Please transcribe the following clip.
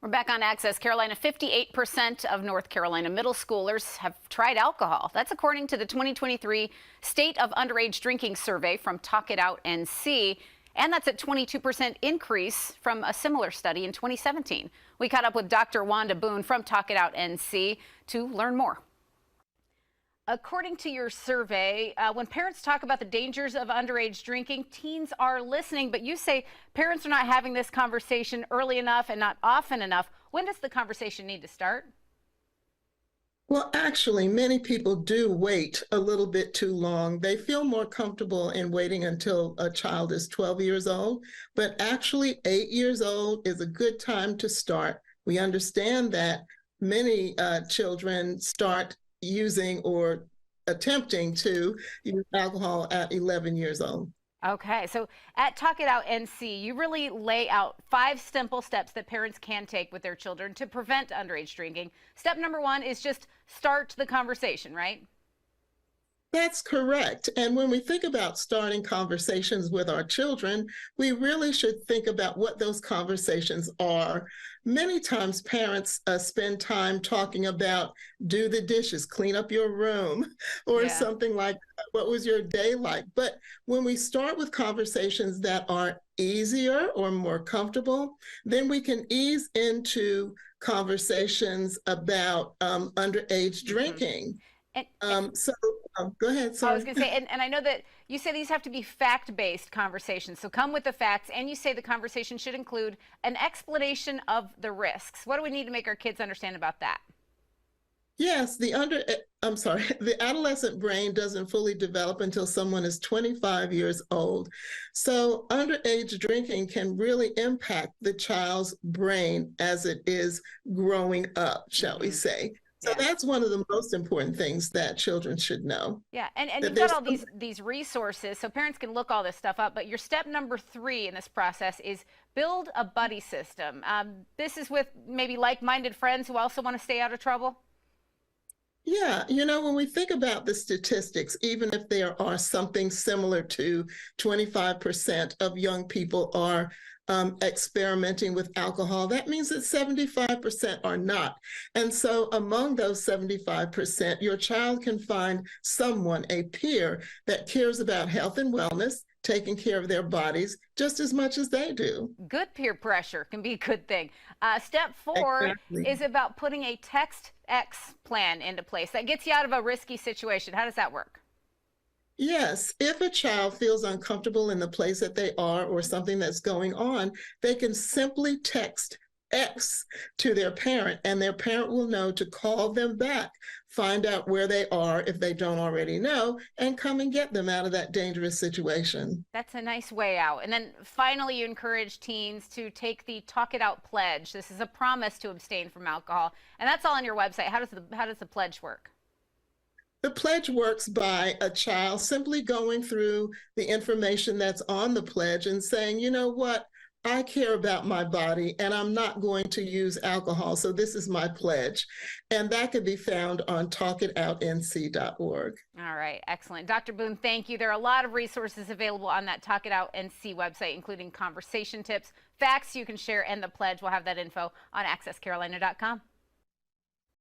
We're back on Access Carolina. 58% of North Carolina middle schoolers have tried alcohol. That's according to the 2023 State of Underage Drinking Survey from Talk It Out NC. And that's a 22% increase from a similar study in 2017. We caught up with Dr. Wanda Boone from Talk It Out NC to learn more. According to your survey, when parents talk about the dangers of underage drinking, teens are listening, but you say parents are not having this conversation early enough and not often enough. When does the conversation need to start? Well, actually, many people do wait a little bit too long. They feel more comfortable in waiting until a child is 12 years old, but actually 8 years old is a good time to start. We understand that many children start using or attempting to use alcohol at 11 years old. Okay, so at Talk It Out NC, you really lay out 5 simple steps that parents can take with their children to prevent underage drinking. Step number 1 is just start the conversation, right? That's correct. And when we think about starting conversations with our children, we really should think about what those conversations are. Many times parents spend time talking about do the dishes, clean up your room, or something like that. What was your day like? But when we start with conversations that are easier or more comfortable, then we can ease into conversations about underage drinking. Go ahead, sorry. I was going to say, and I know that you say these have to be fact-based conversations, so come with the facts, and you say the conversation should include an explanation of the risks. What do we need to make our kids understand about that? Yes, the adolescent brain doesn't fully develop until someone is 25 years old. So underage drinking can really impact the child's brain as it is growing up, shall we say. So that's one of the most important things that children should know. Yeah, and you've got all these resources, so parents can look all this stuff up, but your step number 3 in this process is build a buddy system. This is with maybe like-minded friends who also want to stay out of trouble? Yeah, when we think about the statistics, even if there are something similar to 25% of young people are experimenting with alcohol, that means that 75% are not. And so among those 75%, your child can find someone, a peer, that cares about health and wellness, taking care of their bodies just as much as they do. Good peer pressure can be a good thing. Step 4 is about putting a text X plan into place. That gets you out of a risky situation. How does that work? Yes, if a child feels uncomfortable in the place that they are or something that's going on, they can simply text X to their parent, and their parent will know to call them back, find out where they are if they don't already know, and come and get them out of that dangerous situation. That's a nice way out. And then finally, you encourage teens to take the Talk It Out pledge. This is a promise to abstain from alcohol, and that's all on your website. How does the pledge work? The pledge works by a child simply going through the information that's on the pledge and saying, you know what, I care about my body and I'm not going to use alcohol, so this is my pledge. And that can be found on talkitoutnc.org. All right, excellent. Dr. Boone, thank you. There are a lot of resources available on that Talk It Out NC website, including conversation tips, facts you can share, and the pledge. We'll have that info on accesscarolina.com.